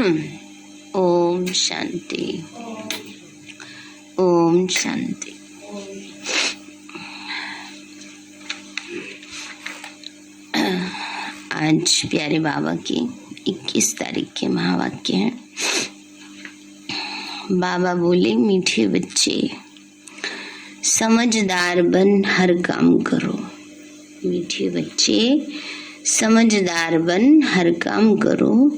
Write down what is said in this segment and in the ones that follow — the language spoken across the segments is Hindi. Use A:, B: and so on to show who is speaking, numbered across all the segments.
A: ओम शांति। ओम शांति। आज प्यारे बाबा की 21 तारीख के महावाक्य हैं। बाबा बोले, मीठे बच्चे समझदार बन हर काम करो। मीठे बच्चे समझदार बन हर काम करो,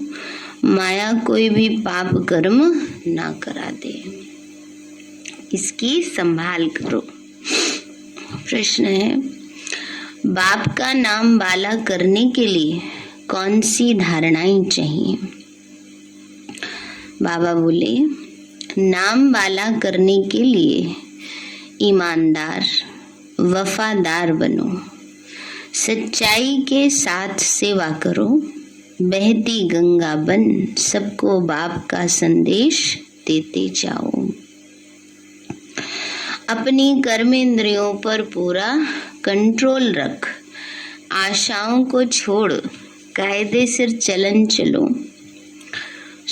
A: माया कोई भी पाप कर्म ना करा दे, इसकी संभाल करो। प्रश्न है, बाप का नाम बाला करने के लिए कौन सी धारणाएं चाहिए? बाबा बोले, नाम बाला करने के लिए ईमानदार वफादार बनो, सच्चाई के साथ सेवा करो, बहती गंगा बन सबको बाप का संदेश देते जाओ। अपनी कर्मेंद्रियों पर पूरा कंट्रोल रख, आशाओं को छोड़ कायदे से चलन चलो,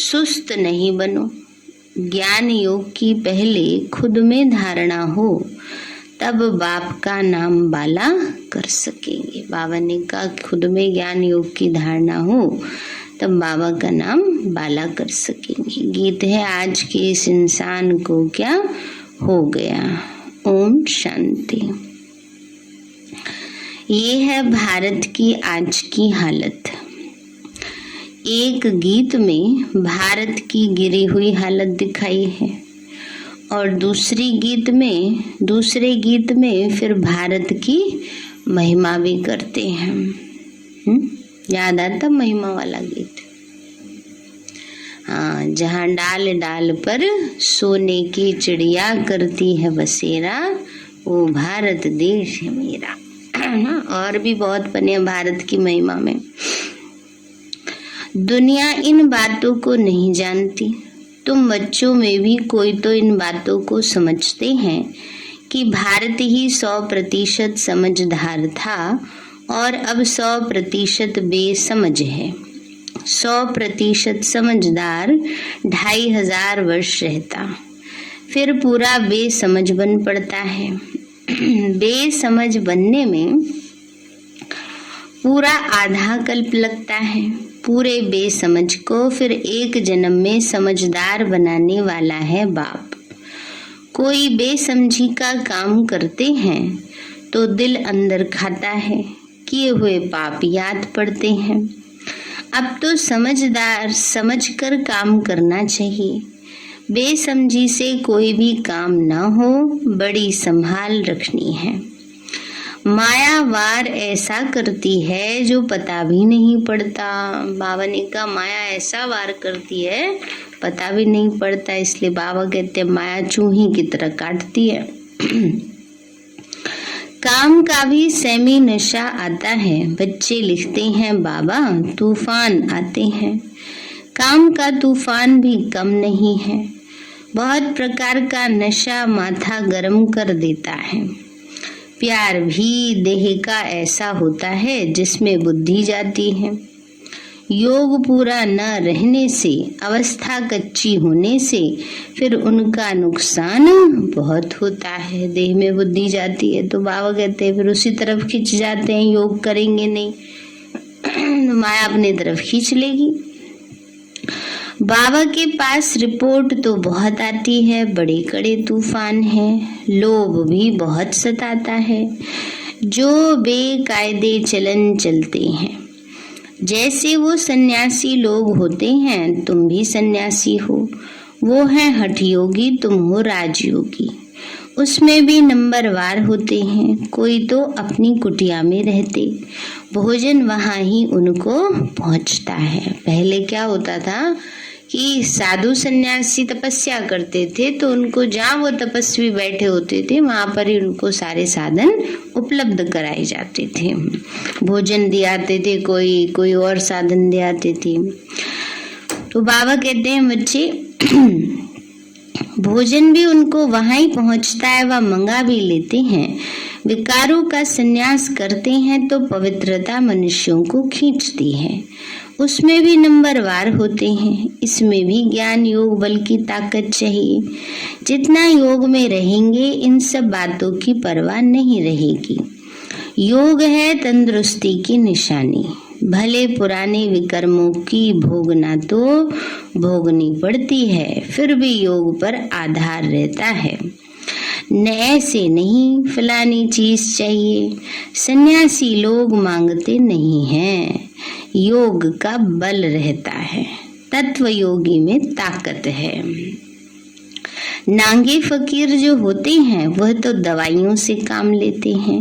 A: सुस्त नहीं बनो। ज्ञान योग की पहले खुद में धारणा हो, तब बाप का नाम बाला कर सकेंगे। बाबा ने कहा खुद में ज्ञान योग की धारणा हो तब बाबा का नाम बाला कर सकेंगे। गीत है, आज के इस इंसान को क्या हो गया। ओम शांति। ये है भारत की आज की हालत। एक गीत में भारत की गिरी हुई हालत दिखाई है और दूसरे गीत में फिर भारत की महिमा भी करते हैं। याद आता महिमा वाला गीत? हाँ, जहाँ डाल डाल पर सोने की चिड़िया करती है बसेरा, वो भारत देश है मेरा। और भी बहुत बने भारत की महिमा में। दुनिया इन बातों को नहीं जानती। तुम बच्चों में भी कोई तो इन बातों को समझते हैं कि भारत ही 100% समझदार था और अब 100% बेसमझ है। 100% समझदार 2500 वर्ष रहता, फिर पूरा बेसमझ बन पड़ता है। बेसमझ बनने में पूरा आधा कल्प लगता है। पूरे बेसमझ को फिर एक जन्म में समझदार बनाने वाला है बाप। कोई बेसमझी का काम करते हैं तो दिल अंदर खाता है, किए हुए पाप याद पड़ते हैं। अब तो समझदार समझकर काम करना चाहिए। बेसमझी से कोई भी काम ना हो, बड़ी संभाल रखनी है। माया वार ऐसा करती है जो पता भी नहीं पड़ता। बाबा ने कहा माया ऐसा वार करती है पता भी नहीं पड़ता, इसलिए बाबा कहते हैं माया चूही की तरह काटती है। काम का भी सेमी नशा आता है। बच्चे लिखते हैं, बाबा तूफान आते हैं। काम का तूफान भी कम नहीं है। बहुत प्रकार का नशा माथा गर्म कर देता है। प्यार भी देह का ऐसा होता है जिसमें बुद्धि जाती है। योग पूरा न रहने से, अवस्था कच्ची होने से फिर उनका नुकसान बहुत होता है। देह में बुद्धि जाती है तो बाबा कहते हैं फिर उसी तरफ खिंच जाते हैं। योग करेंगे नहीं माया अपनी तरफ खींच लेगी। बाबा के पास रिपोर्ट तो बहुत आती है, बड़े कड़े तूफान हैं। लोभ भी बहुत सताता है, जो बेकायदे चलन चलते हैं। जैसे वो सन्यासी लोग होते हैं, तुम भी सन्यासी हो। वो है हठ योगी, तुम हो राजयोगी। उसमें भी नंबरवार होते हैं। कोई तो अपनी कुटिया में रहते, भोजन वहाँ ही उनको पहुँचता है। पहले क्या होता था कि साधु सन्यासी तपस्या करते थे तो उनको जहाँ वो तपस्वी बैठे होते थे वहाँ पर ही उनको सारे साधन उपलब्ध कराए जाते थे। भोजन दियाते थे, कोई और साधन दियाते थे। तो बाबा कहते हैं बच्चे भोजन भी उनको वहाँ ही पहुँचता है, वह मंगा भी लेते हैं। विकारों का संन्यास करते हैं तो पवित्रता मनुष्यों को खींचती है। उसमें भी नंबरवार होते हैं। इसमें भी ज्ञान योग बल की ताकत चाहिए। जितना योग में रहेंगे इन सब बातों की परवाह नहीं रहेगी। योग है तंदुरुस्ती की निशानी। भले पुराने विकर्मों की भोगना तो भोगनी पड़ती है, फिर भी योग पर आधार रहता है। न ऐसे नहीं फलानी चीज चाहिए, सन्यासी लोग मांगते नहीं हैं। योग का बल रहता है, तत्व योगी में ताकत है। नांगे फकीर जो होते हैं वह तो दवाइयों से काम लेते हैं,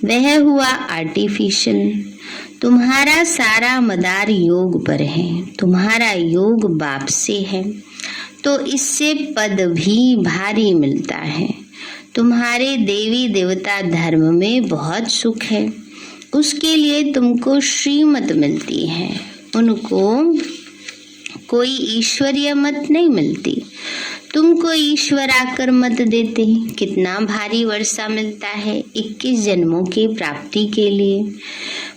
A: वह हुआ आर्टिफिशियल। तुम्हारा सारा मदार योग पर है, तुम्हारा योग बाप से है, तो इससे पद भी भारी मिलता है। तुम्हारे देवी देवता धर्म में बहुत सुख है, उसके लिए तुमको श्रीमत मिलती है, उनको कोई ईश्वरीय मत नहीं मिलती। तुमको ईश्वर आकर मत देते, कितना भारी वर्षा मिलता है 21 जन्मों की प्राप्ति के लिए।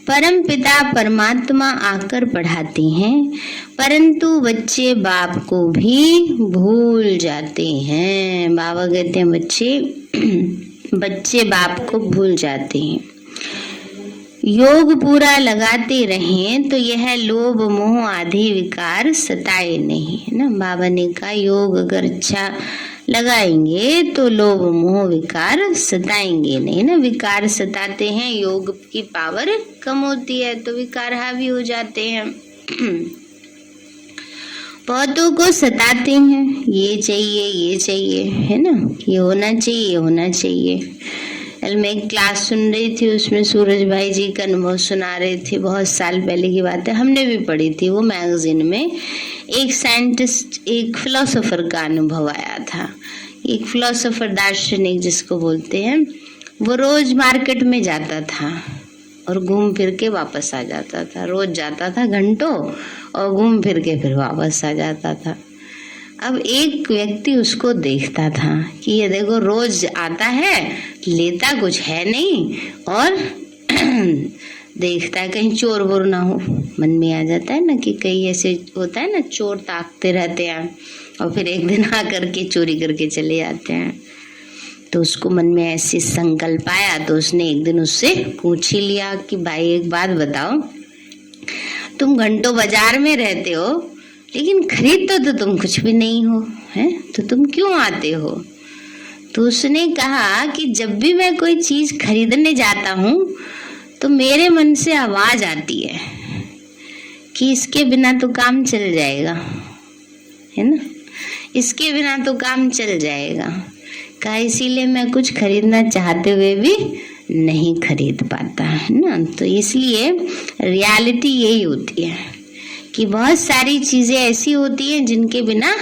A: परम पिता परमात्मा आकर पढ़ाते हैं, परंतु बच्चे बाप को भी भूल जाते हैं। बाबा कहते हैं बच्चे बाप को भूल जाते हैं। योग पूरा लगाते रहें तो यह लोभ मोह आदि विकार सताए नहीं, है ना। बाबा ने कहा योग अगर अच्छा लगाएंगे तो लोभ मोह विकार सताएंगे नहीं, ना। विकार सताते हैं, योग की पावर कम होती है तो विकार हावी हो जाते हैं। पौधों को सताते हैं, ये चाहिए, है ना, ये होना चाहिए। कल मैं एक क्लास सुन रही थी, उसमें सूरज भाई जी का अनुभव सुना रहे थे। बहुत साल पहले की बात है, हमने भी पढ़ी थी वो मैगजीन में। एक साइंटिस्ट, एक फिलोसोफर का अनुभव आया था। एक फिलोसोफर, दार्शनिक जिसको बोलते हैं, वो रोज मार्केट में जाता था और घूम फिर के वापस आ जाता था। रोज जाता था घंटों और घूम फिर के फिर वापस आ जाता था। अब एक व्यक्ति उसको देखता था कि ये देखो रोज आता है, लेता कुछ है नहीं, और देखता है कहीं चोर वोर ना हो। मन में आ जाता है ना कि कहीं ऐसे होता है ना, चोर ताकते रहते हैं और फिर एक दिन आकर के चोरी करके चले जाते हैं। तो उसको मन में ऐसे संकल्प आया, तो उसने एक दिन उससे पूछ ही लिया कि भाई एक बात बताओ, तुम घंटों बाजार में रहते हो लेकिन खरीदते तो तुम कुछ भी नहीं हो, है, तो तुम क्यों आते हो? तो उसने कहा कि जब भी मैं कोई चीज खरीदने जाता हूँ तो मेरे मन से आवाज आती है कि इसके बिना तो काम चल जाएगा, है ना, इसके बिना तो काम चल जाएगा। कहा इसीलिए मैं कुछ खरीदना चाहते हुए भी नहीं खरीद पाता, है ना। तो इसलिए रियलिटी यही होती है कि बहुत सारी चीजें ऐसी होती हैं जिनके बिना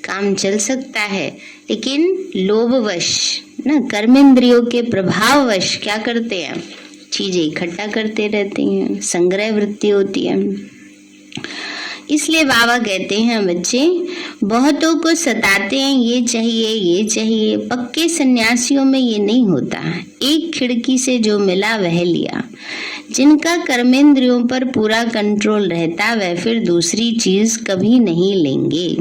A: काम चल सकता है, लेकिन लोभवश, ना, कर्मेंद्रियों के प्रभाववश क्या करते हैं, चीजें इकट्ठा करते रहते हैं, संग्रह वृत्ति होती है। इसलिए बाबा कहते हैं बच्चे बहुतों को सताते हैं, ये चाहिए। पक्के सन्यासियों में ये नहीं होता। एक खिड़की से जो मिला वह लिया। जिनका कर्मेंद्रियों पर पूरा कंट्रोल रहता वह फिर दूसरी चीज कभी नहीं लेंगे।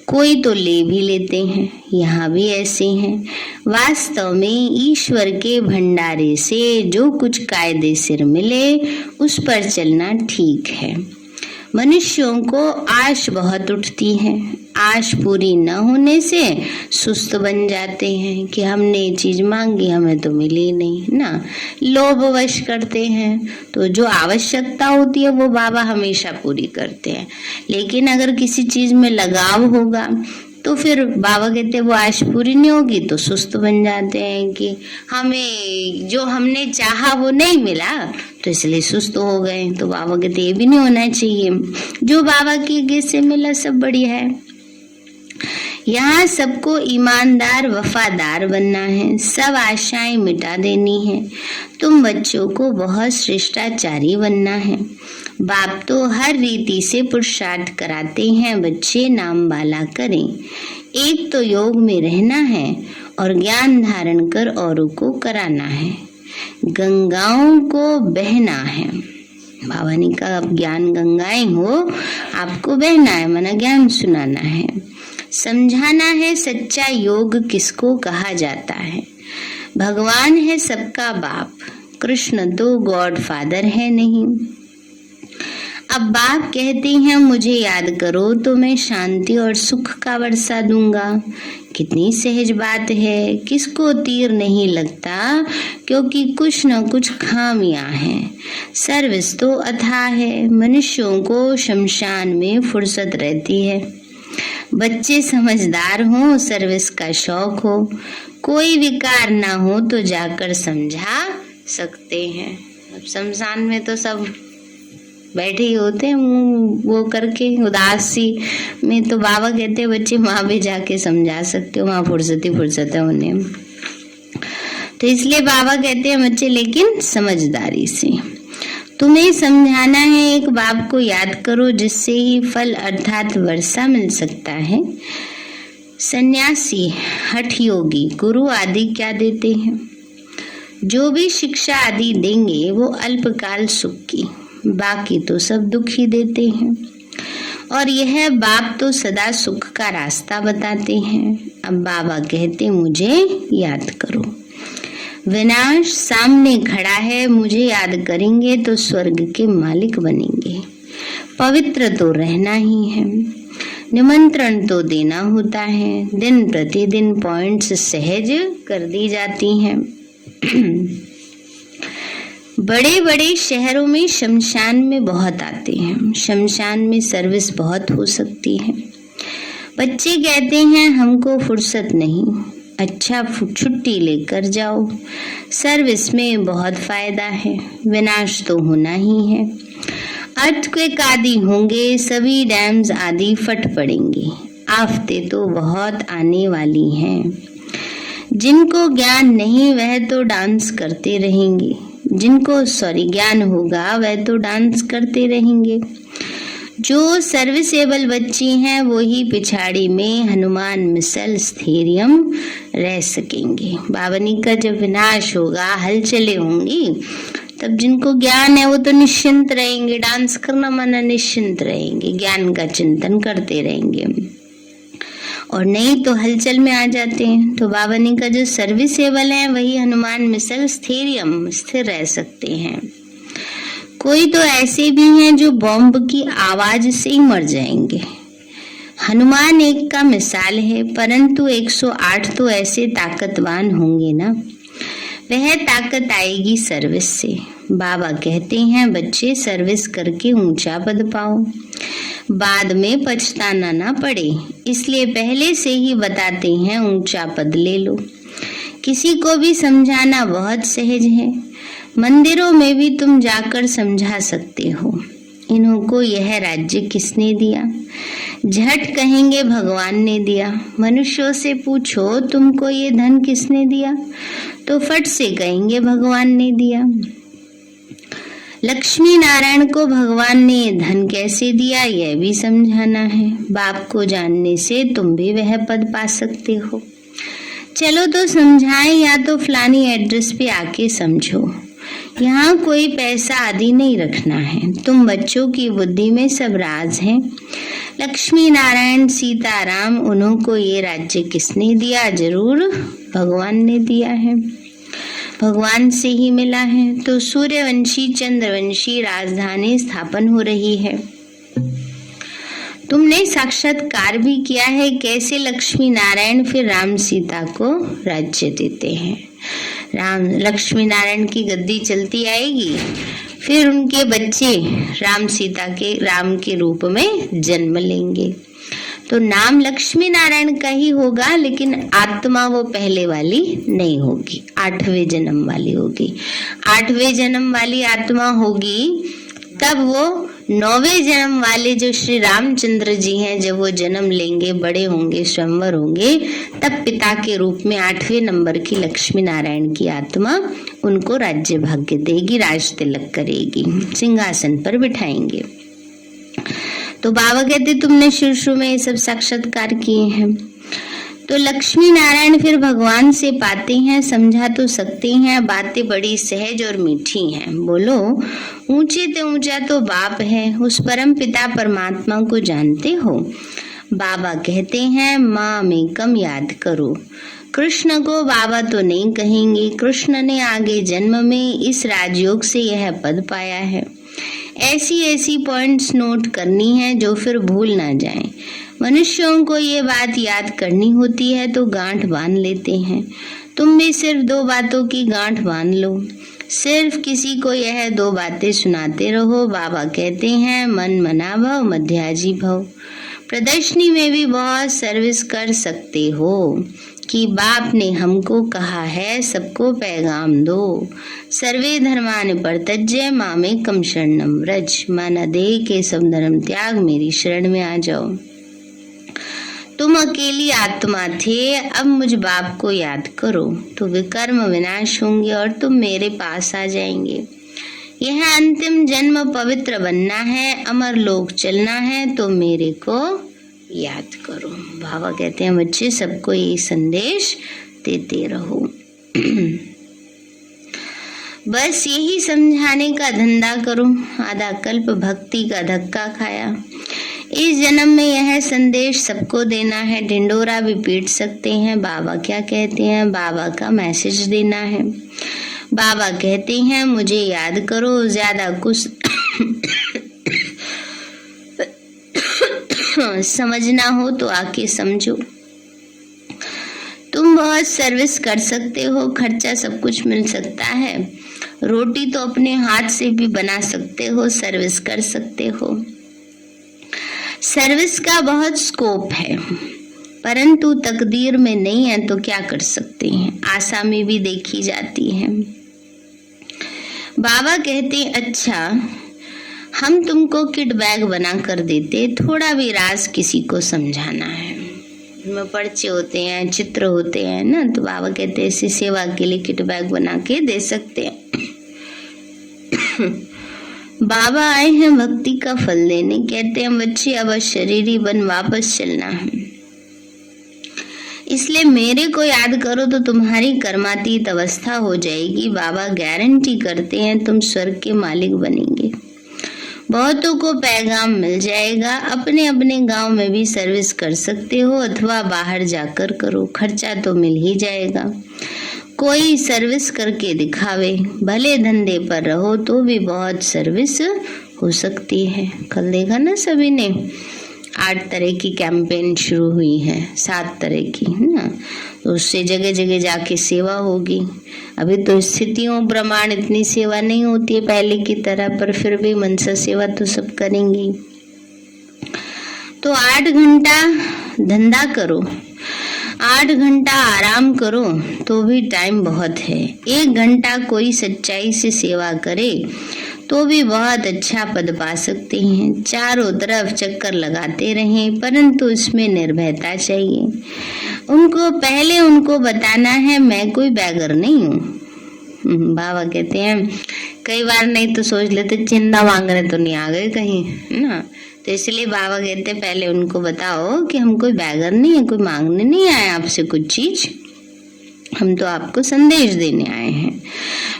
A: कोई तो ले भी लेते हैं, यहाँ भी ऐसे हैं। वास्तव में ईश्वर के भंडारे से जो कुछ कायदे सिर मिले उस पर चलना ठीक है। मनुष्यों को आश बहुत उठती है, आश पूरी न होने से सुस्त बन जाते हैं कि हमने ये चीज मांगी हमें तो मिली नहीं, ना। लोभवश करते हैं, तो जो आवश्यकता होती है वो बाबा हमेशा पूरी करते हैं। लेकिन अगर किसी चीज में लगाव होगा तो फिर बाबा कहते हैं वो आश पूरी नहीं होगी तो सुस्त बन जाते हैं कि हमें जो हमने चाहा वो नहीं मिला तो इसलिए सुस्त हो गए। तो बाबा कहते ये भी नहीं होना चाहिए, जो बाबा की आज्ञा से मिला सब बढ़िया है। यहाँ सबको ईमानदार वफादार बनना है, सब आशाएं मिटा देनी है। तुम बच्चों को बहुत शिष्टाचारी बनना है। बाप तो हर रीति से पुरुषार्थ कराते हैं बच्चे नाम वाला करें। एक तो योग में रहना है और ज्ञान धारण कर औरों को कराना है। गंगाओं को बहना है। बाबा ने कहा आप ज्ञान गंगाएं हो, आपको बहना है, माना ज्ञान सुनाना है, समझाना है सच्चा योग किसको कहा जाता है। भगवान है सबका बाप, कृष्ण तो गॉड फादर है नहीं। अब बाप कहते हैं मुझे याद करो तो मैं शांति और सुख का वर्षा दूंगा। कितनी सहज बात है, किसको तीर नहीं लगता, क्योंकि कुछ न कुछ खामियां हैं। सर्विस तो अथाह है, मनुष्यों को शमशान में फुर्सत रहती है। बच्चे समझदार हो, सर्विस का शौक हो, कोई विकार ना हो तो जाकर समझा सकते हैं। अब शमशान में तो सब बैठे ही होते हैं मुंह वो करके उदासी में, तो बाबा कहते हैं बच्चे वहां भी जाके समझा सकते हो, वहां फुर्सत है उन्हें। तो इसलिए बाबा कहते हैं बच्चे लेकिन समझदारी से तुम्हें समझाना है। एक बाप को याद करो जिससे ही फल अर्थात वर्षा मिल सकता है। सन्यासी, हठ योगी, गुरु आदि क्या देते हैं? जो भी शिक्षा आदि देंगे वो अल्पकाल सुख की, बाकी तो सब दुख ही देते हैं। और यह बाप तो सदा सुख का रास्ता बताते हैं। अब बाबा कहते मुझे याद करो। विनाश सामने खड़ा है, मुझे याद करेंगे तो स्वर्ग के मालिक बनेंगे। पवित्र तो रहना ही है, निमंत्रण तो देना होता है। दिन प्रतिदिन पॉइंट्स सहज कर दी जाती हैं। बड़े बड़े शहरों में शमशान में बहुत आते हैं। शमशान में सर्विस बहुत हो सकती है। बच्चे कहते हैं हमको फुर्सत नहीं। अच्छा, छुट्टी लेकर जाओ, सर्विस में बहुत फायदा है। विनाश तो होना ही है। अर्थक्वेक आदि होंगे, सभी डैम्स आदि फट पड़ेंगे। आफतें तो बहुत आने वाली हैं। जिनको ज्ञान नहीं वह तो डांस करते रहेंगे, जिनको ज्ञान होगा वह तो डांस करते रहेंगे। जो सर्विसेबल बच्ची हैं वो ही पिछाड़ी में हनुमान मिसल स्थैर्यम रह सकेंगे। बावनी का जब विनाश होगा, हलचलें होंगी, तब जिनको ज्ञान है वो तो निश्चिंत रहेंगे। डांस करना माना निश्चिंत रहेंगे, ज्ञान का चिंतन करते रहेंगे। और नहीं तो हलचल में आ जाते हैं। तो बावनी का जो सर्विसेबल है वही हनुमान मिसल स्थैर्यम स्थिर रह सकते हैं। कोई तो ऐसे भी हैं जो बॉम्ब की आवाज से ही मर जाएंगे। हनुमान एक का मिसाल है, परंतु 108 तो ऐसे ताकतवान होंगे ना, वह ताकत आएगी सर्विस से। बाबा कहते हैं बच्चे सर्विस करके ऊंचा पद पाओ, बाद में पछताना ना पड़े, इसलिए पहले से ही बताते हैं ऊंचा पद ले लो। किसी को भी समझाना बहुत सहज है। मंदिरों में भी तुम जाकर समझा सकते हो। इन्हों को यह राज्य किसने दिया? झट कहेंगे भगवान ने दिया। मनुष्यों से पूछो तुमको ये धन किसने दिया, तो फट से कहेंगे भगवान ने दिया। लक्ष्मी नारायण को भगवान ने धन कैसे दिया यह भी समझाना है। बाप को जानने से तुम भी वह पद पा सकते हो। चलो तो समझाएं, या तो फलानी एड्रेस पे आके समझो। यहाँ कोई पैसा आदि नहीं रखना है। तुम बच्चों की बुद्धि में सब राज है। लक्ष्मी नारायण सीताराम, उन्हों को ये राज्य किसने दिया? जरूर भगवान ने दिया है, भगवान से ही मिला है। तो सूर्यवंशी चंद्रवंशी राजधानी स्थापन हो रही है। तुमने साक्षात्कार भी किया है कैसे लक्ष्मी नारायण फिर राम सीता को राज्य देते हैं। लक्ष्मी नारायण की गद्दी चलती आएगी, फिर उनके बच्चे राम सीता के राम के रूप में जन्म लेंगे। तो नाम लक्ष्मी नारायण का ही होगा, लेकिन आत्मा वो पहले वाली नहीं होगी, 8वें जन्म वाली होगी। 8वें जन्म वाली आत्मा होगी तब वो 9वें जन्म वाले जो श्री रामचंद्र जी हैं, जब वो जन्म लेंगे, बड़े होंगे, स्वयंवर होंगे, तब पिता के रूप में 8वें नंबर की लक्ष्मी नारायण की आत्मा उनको राज्य भाग्य देगी, राज तिलक करेगी, सिंहासन पर बिठाएंगे। तो बाबा कहते तुमने शुरू में ये सब साक्षात्कार किए हैं। तो लक्ष्मी नारायण फिर भगवान से पाते हैं, समझा तो सकते हैं, बातें बड़ी सहज और मीठी हैं। बोलो, ऊंचे से ऊंचा तो बाप है, उस परम पिता परमात्मा को जानते हो? बाबा कहते हैं, माँ में कम याद करो। कृष्ण को बाबा तो नहीं कहेंगे, कृष्ण ने आगे जन्म में इस राजयोग से यह पद पाया है। ऐसी ऐसी पॉइंट्स नोट करनी है जो फिर भूल ना जाएं। मनुष्यों को ये बात याद करनी होती है तो गांठ बांध लेते हैं। तुम भी सिर्फ 2 बातों की गांठ बांध लो, सिर्फ किसी को यह 2 बातें सुनाते रहो। बाबा कहते हैं, मन मना भव मध्याजी भव। प्रदर्शनी में भी बहुत सर्विस कर सकते हो कि बाप ने हमको कहा है सबको पैगाम दो। सर्वे धर्मान परित्यज्य मामेकं शरणं व्रज। माना देह के सब धर्म त्याग मेरी शरण में आ जाओ। तुम अकेली आत्मा थे, अब मुझ बाप को याद करो तो विकर्म विनाश होंगे और तुम मेरे पास आ जाएंगे। यह अंतिम जन्म पवित्र बनना है, अमर लोक चलना है तो मेरे को याद करो। बाबा कहते हैं, बच्चे सबको ये संदेश देते रहो। बस यही समझाने का धंधा करो। आधा कल्प भक्ति का धक्का खाया, इस जन्म में यह संदेश सबको देना है। ढिंडोरा भी पीट सकते हैं। बाबा क्या कहते हैं? बाबा का मैसेज देना है। बाबा कहते हैं, मुझे याद करो, ज्यादा कुछ समझना हो तो आके समझो। तुम बहुत सर्विस कर सकते हो, खर्चा सब कुछ मिल सकता है। रोटी तो अपने हाथ से भी बना सकते हो, सर्विस कर सकते हो। सर्विस का बहुत स्कोप है, परंतु तकदीर में नहीं है तो क्या कर सकते हैं। आशा में भी देखी जाती है। बाबा कहते, अच्छा हम तुमको किट बैग बना कर देते, थोड़ा भी राज किसी को समझाना है। में पर्चे होते हैं, चित्र होते हैं ना, तो बाबा कहते हैं इसी सेवा के लिए किट बैग बना के दे सकते हैं। बाबा आए हैं भक्ति का फल देने। कहते हैं, बच्चे अब शरीरी बन वापस चलना है, इसलिए मेरे को याद करो तो तुम्हारी कर्मातीत अवस्था हो जाएगी। बाबा गारंटी करते हैं तुम स्वर्ग के मालिक बनेंगे। बहुतों को पैगाम मिल जाएगा। अपने अपने गांव में भी सर्विस कर सकते हो अथवा बाहर जाकर करो, खर्चा तो मिल ही जाएगा। कोई सर्विस करके दिखावे, भले धंधे पर रहो तो भी बहुत सर्विस हो सकती है। कल देखा ना सभी ने 8 तरह की कैंपेन शुरू हुई है, 7 तरह की है ना, तो उससे जगह जगह जाके सेवा होगी। अभी तो स्थितियों प्रमाण इतनी सेवा नहीं होती है पहले की तरह, पर फिर भी मनसा सेवा तो सब करेंगी। तो 8 घंटा धंधा करो, 8 घंटा आराम करो तो भी टाइम बहुत है। 1 घंटा कोई सच्चाई से सेवा करे तो भी बहुत अच्छा पद पा सकते हैं। चारों तरफ चक्कर लगाते रहें, परंतु इसमें निर्भयता चाहिए। पहले उनको बताना है मैं कोई बैगर नहीं हूँ। बाबा कहते हैं, कई बार नहीं तो सोच लेते चिंदा मांगने तो नहीं आ गए कहीं, है ना। तो इसलिए बाबा कहते हैं पहले उनको बताओ कि हम कोई बैगर नहीं है, कोई मांगने नहीं आए आपसे कुछ चीज, हम तो आपको संदेश देने आए हैं।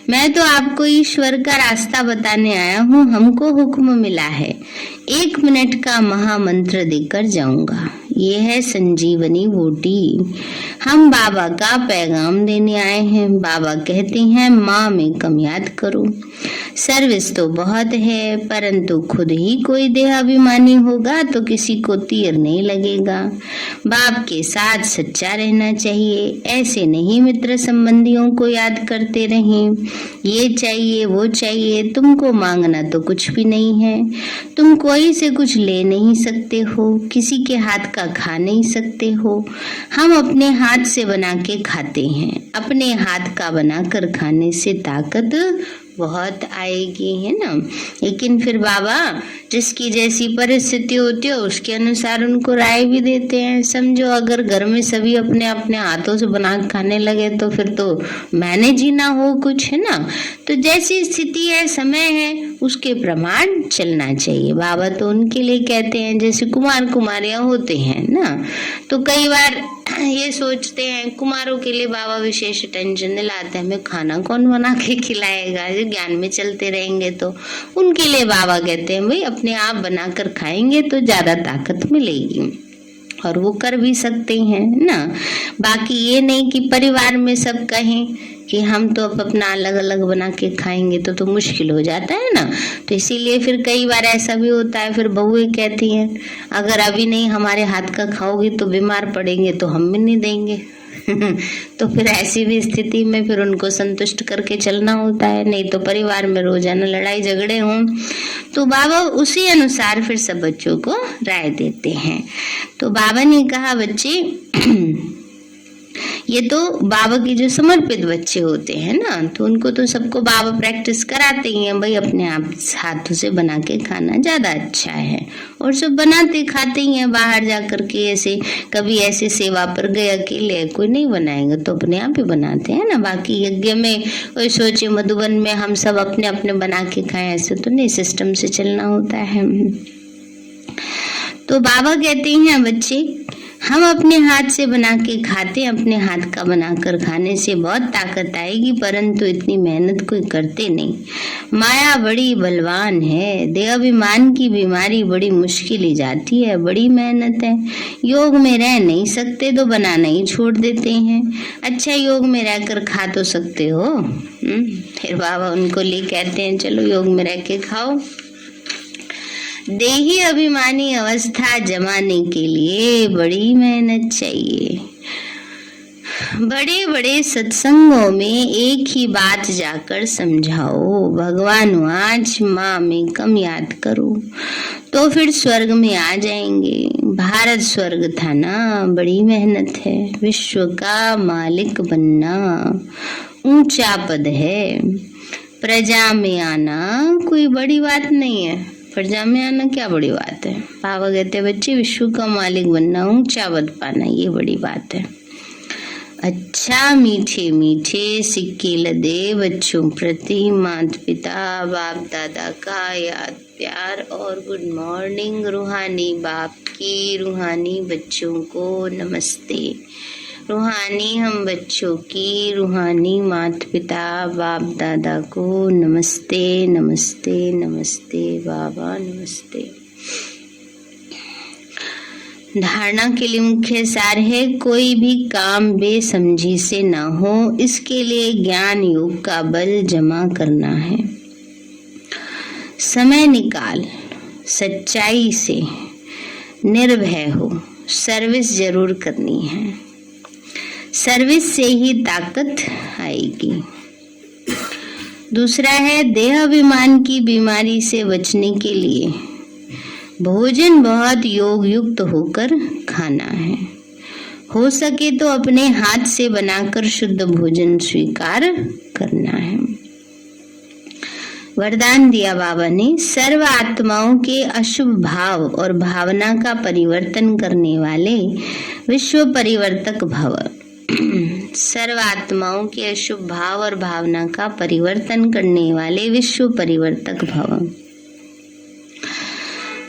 A: मैं तो आपको ईश्वर का रास्ता बताने आया हूँ। हमको हुक्म मिला है 1 मिनट का महामंत्र देकर जाऊंगा। ये है संजीवनी बूटी। हम बाबा का पैगाम देने आए हैं। बाबा कहते हैं, माँ में कम याद करो। सर्विस तो बहुत है, परंतु खुद ही कोई देहाभिमानी होगा तो किसी को तीर नहीं लगेगा। बाप के साथ सच्चा रहना चाहिए। ऐसे नहीं मित्र संबंधियों को याद करते रहें, ये चाहिए वो चाहिए। तुमको मांगना तो कुछ भी नहीं है। तुम कोई से कुछ ले नहीं सकते हो, किसी के हाथ का खा नहीं सकते हो। हम अपने हाथ से बना के खाते हैं। अपने हाथ का बनाकर खाने से ताकत बहुत आएगी, है ना। लेकिन फिर बाबा जिसकी जैसी परिस्थिति होती है उसके अनुसार उनको राय भी देते हैं। समझो अगर घर में सभी अपने अपने हाथों से बना खाने लगे तो फिर तो मैनेज ही ना हो कुछ, है ना। तो जैसी स्थिति है, समय है, उसके प्रमाण चलना चाहिए। बाबा तो उनके लिए कहते हैं, जैसे कुमार कुमारियां होते हैं ना, तो कई बार ये सोचते हैं कुमारों के लिए बाबा विशेष अटेंशन दिलाते हैं, हमें खाना कौन बना के खिलाएगा, ये ज्ञान में चलते रहेंगे तो। उनके लिए बाबा कहते हैं भाई अपने आप बनाकर खाएंगे तो ज्यादा ताकत मिलेगी, और वो कर भी सकते हैं ना। बाकी ये नहीं कि परिवार में सब कहें कि हम तो अब अपना अलग अलग बना के खाएंगे तो मुश्किल हो जाता है ना। तो इसीलिए फिर कई बार ऐसा भी होता है, फिर बहुएं कहती हैं अगर अभी नहीं हमारे हाथ का खाओगे तो बीमार पड़ेंगे तो हम भी नहीं देंगे। तो फिर ऐसी भी स्थिति में फिर उनको संतुष्ट करके चलना होता है, नहीं तो परिवार में रोजाना लड़ाई झगड़े हों। तो बाबा उसी अनुसार फिर सब बच्चों को राय देते हैं। तो बाबा ने कहा बच्चे ये तो बाबा के जो समर्पित बच्चे होते हैं ना, तो उनको तो सबको बाबा प्रैक्टिस कराते ही हैं भाई अपने आप हाथों से बना के खाना ज्यादा अच्छा है, और सब बनाते खाते ही हैं। बाहर जा करके ऐसे कभी ऐसे सेवा पर गए अकेले, कोई नहीं बनाएंगे तो अपने आप ही बनाते हैं ना। बाकी यज्ञ में कोई सोचे मधुबन में हम सब अपने अपने बना के खाएं, ऐसे तो नहीं, सिस्टम से चलना होता है। तो बाबा कहते हैं बच्चे हम अपने हाथ से बना के खाते, अपने हाथ का बनाकर खाने से बहुत ताकत आएगी, परंतु इतनी मेहनत कोई करते नहीं। माया बड़ी बलवान है, देहाभिमान की बीमारी बड़ी मुश्किल ही जाती है, बड़ी मेहनत है। योग में रह नहीं सकते तो बनाना ही छोड़ देते हैं। अच्छा योग में रहकर खा तो सकते हो। फिर बाबा उनको ले कहते हैं चलो योग में रह के खाओ। देही अभिमानी अवस्था जमाने के लिए बड़ी मेहनत चाहिए। बड़े बड़े सत्संगों में एक ही बात जाकर समझाओ, भगवान आज माँ में कम याद करो तो फिर स्वर्ग में आ जाएंगे। भारत स्वर्ग था ना, बड़ी मेहनत है। विश्व का मालिक बनना ऊंचा पद है, प्रजा में आना कोई बड़ी बात नहीं है। प्रजा में आना क्या बड़ी बात है। बाबा कहते हैं बच्चे विश्व का मालिक बनना, ऊंचा पद पाना ये बड़ी बात है। अच्छा मीठे मीठे सिक्के लदे बच्चों प्रति माता पिता बाप दादा का याद प्यार और गुड मॉर्निंग। रूहानी बाप की रूहानी बच्चों को नमस्ते। रूहानी हम बच्चों की रूहानी माता पिता बाप दादा को नमस्ते नमस्ते नमस्ते बाबा नमस्ते। धारणा के लिए मुख्य सार है कोई भी काम बेसमझी से ना हो, इसके लिए ज्ञान योग का बल जमा करना है। समय निकाल सच्चाई से निर्भय हो, सर्विस जरूर करनी है, सर्विस से ही ताकत आएगी। दूसरा है देह अभिमान की बीमारी से बचने के लिए भोजन बहुत योग युक्त होकर खाना है। हो सके तो अपने हाथ से बनाकर शुद्ध भोजन स्वीकार करना है। वरदान दिया बाबा ने, सर्व आत्माओं के अशुभ भाव और भावना का परिवर्तन करने वाले विश्व परिवर्तक भव। सर्व आत्माओं के अशुभ भाव और भावना का परिवर्तन करने वाले विश्व परिवर्तक भव।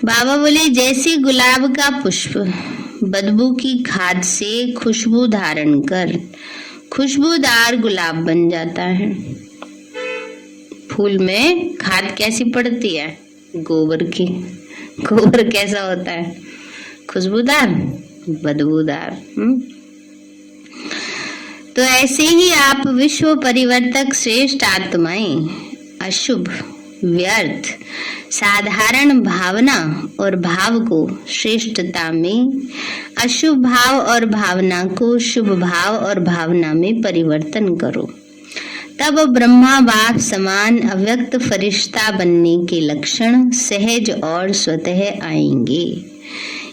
A: बाबा बोले जैसे गुलाब का पुष्प बदबू की खाद से खुशबू धारण कर खुशबूदार गुलाब बन जाता है। फूल में खाद कैसी पड़ती है? गोबर की। गोबर कैसा होता है? खुशबूदार, बदबूदार। तो ऐसे ही आप विश्व परिवर्तक श्रेष्ठ आत्माएं अशुभ, व्यर्थ, साधारण भावना और भाव को श्रेष्ठता में, अशुभ भाव और भावना को शुभ भाव और भावना में परिवर्तन करो। तब ब्रह्मा बाप समान अव्यक्त फरिश्ता बनने के लक्षण सहज और स्वतः आएंगे।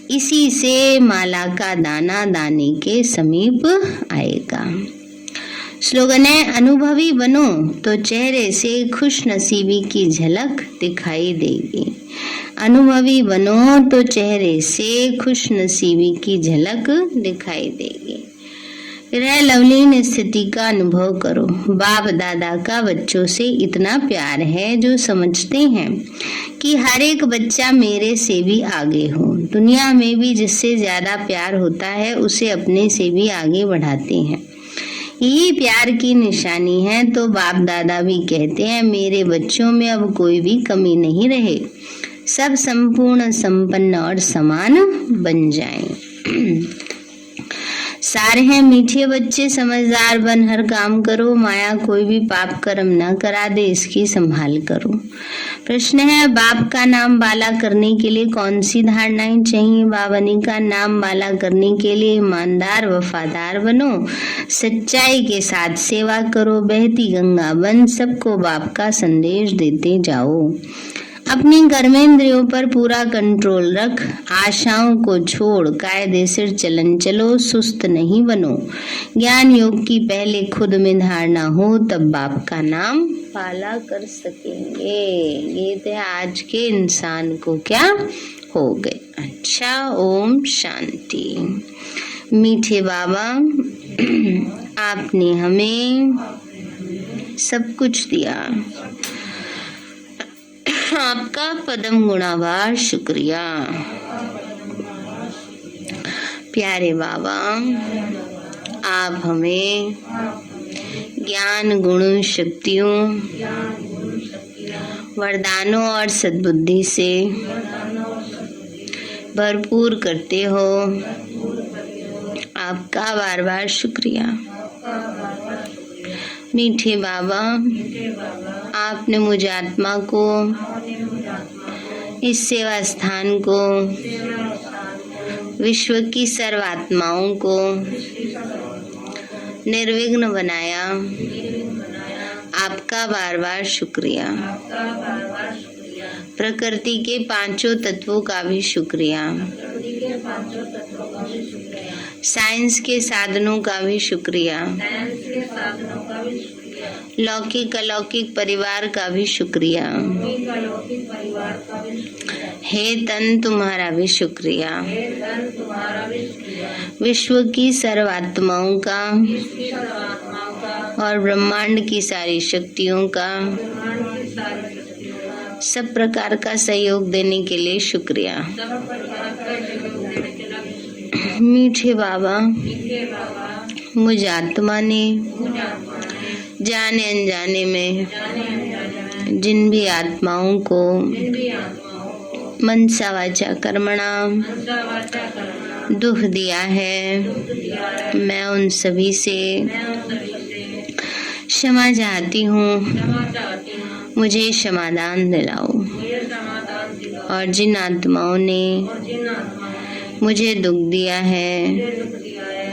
A: इसी से माला का दाना दाने के समीप आएगा। स्लोगन है अनुभवी बनो तो चेहरे से खुश नसीबी की झलक दिखाई देगी। अनुभवी बनो तो चेहरे से खुश नसीबी की झलक दिखाई देगी। रह लवलीन स्थिति का अनुभव करो। बाप दादा का बच्चों से इतना प्यार है जो समझते हैं कि हर एक बच्चा मेरे से भी आगे हो। दुनिया में भी जिससे ज्यादा प्यार होता है उसे अपने से भी आगे बढ़ाते हैं। ये प्यार की निशानी है। तो बाप दादा भी कहते हैं मेरे बच्चों में अब कोई भी कमी नहीं रहे, सब संपूर्ण संपन्न और समान बन जाएं। सारे हैं मीठे बच्चे, समझदार बन हर काम करो। माया कोई भी पाप कर्म न करा दे, इसकी संभाल करो। प्रश्न है, बाप का नाम बाला करने के लिए कौन सी धारणाएं चाहिए? बावनी का नाम बाला करने के लिए ईमानदार वफादार बनो, सच्चाई के साथ सेवा करो, बहती गंगा बन सबको बाप का संदेश देते जाओ। अपनी कर्मेंद्रियों पर पूरा कंट्रोल रख, आशाओं को छोड़ कायदे से चलन चलो, सुस्त नहीं बनो। ज्ञान योग की पहले खुद में धारणा हो, तब बाप का नाम पाला कर सकेंगे। ये थे आज के इंसान को क्या हो गए। अच्छा, ओम शांति। मीठे बाबा, आपने हमें सब कुछ दिया, आपका पदम गुणावार शुक्रिया। प्यारे बाबा, आप हमें ज्ञान गुण शक्तियों वरदानों और सद्बुद्धि से भरपूर करते हो, आपका बार बार शुक्रिया। मीठे बाबा, आपने मुझे आत्मा को, इस सेवा स्थान को, विश्व की सर्वात्माओं को निर्विघ्न बनाया, आपका बार बार शुक्रिया। प्रकृति के पांचों तत्वों का भी शुक्रिया, साइंस के साधनों का भी शुक्रिया, लौकिक अलौकिक परिवार का भी शुक्रिया, हे तन तुम्हारा भी शुक्रिया, विश्व की सर्वात्माओं का और ब्रह्मांड की सारी शक्तियों का सब प्रकार का सहयोग देने के लिए शुक्रिया। मीठे बाबा, मुझ आत्मा ने जाने अनजाने में जिन भी आत्माओं को मनसा वाचा कर्मणा दुख दिया है, मैं उन सभी से क्षमा चाहती हूँ। मुझे क्षमादान दिलाओ। और जिन आत्माओं ने मुझे दुख दिया है,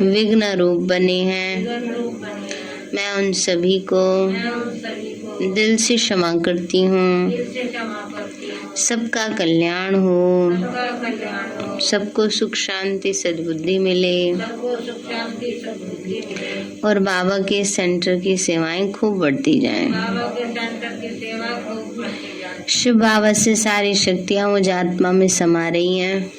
A: विघ्न रूप बने हैं, मैं उन सभी को दिल से क्षमा करती हूँ। सबका कल्याण हो, सबको सुख शांति सद्बुद्धि मिले और बाबा के सेंटर की सेवाएं खूब बढ़ती जाएं। शिव बाबा से सारी शक्तियाँ मुझे आत्मा में समा रही हैं,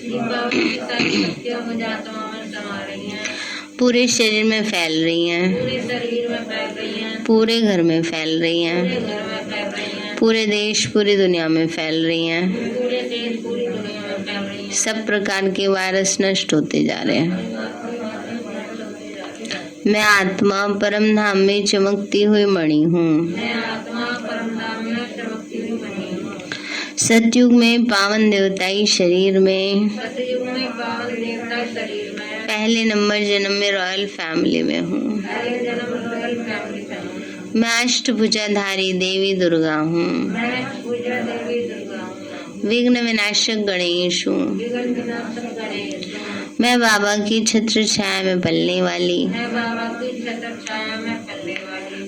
A: पूरे शरीर में फैल रही हैं, पूरे घर में फैल रही हैं, पूरे देश पूरी दुनिया में फैल रही हैं। सब प्रकार के वायरस नष्ट होते जा रहे हैं। मैं आत्मा परम धाम में चमकती हुई मणि हूँ। सतयुग में पावन देवताई शरीर में पहले नंबर जन्म में रॉयल फैमिली में हूँ। मैं अष्टभुजाधारी देवी दुर्गा हूँ। विघ्न विनाशक गणेश हूँ। मैं बाबा की छत्र छाया में पलने वाली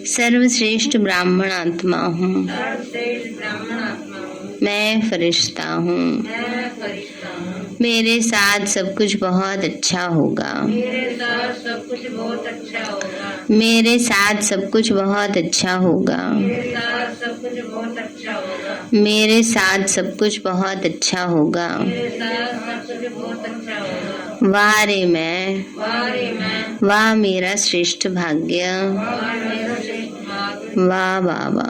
A: सर्वश्रेष्ठ ब्राह्मण आत्मा हूँ। मैं फरिश्ता हूँ। मेरे साथ सब कुछ बहुत अच्छा होगा। मेरे साथ सब कुछ बहुत अच्छा होगा। मेरे साथ सब कुछ बहुत अच्छा होगा। वाह रे मैं, वाह मेरा श्रेष्ठ भाग्य, वाह बाबा।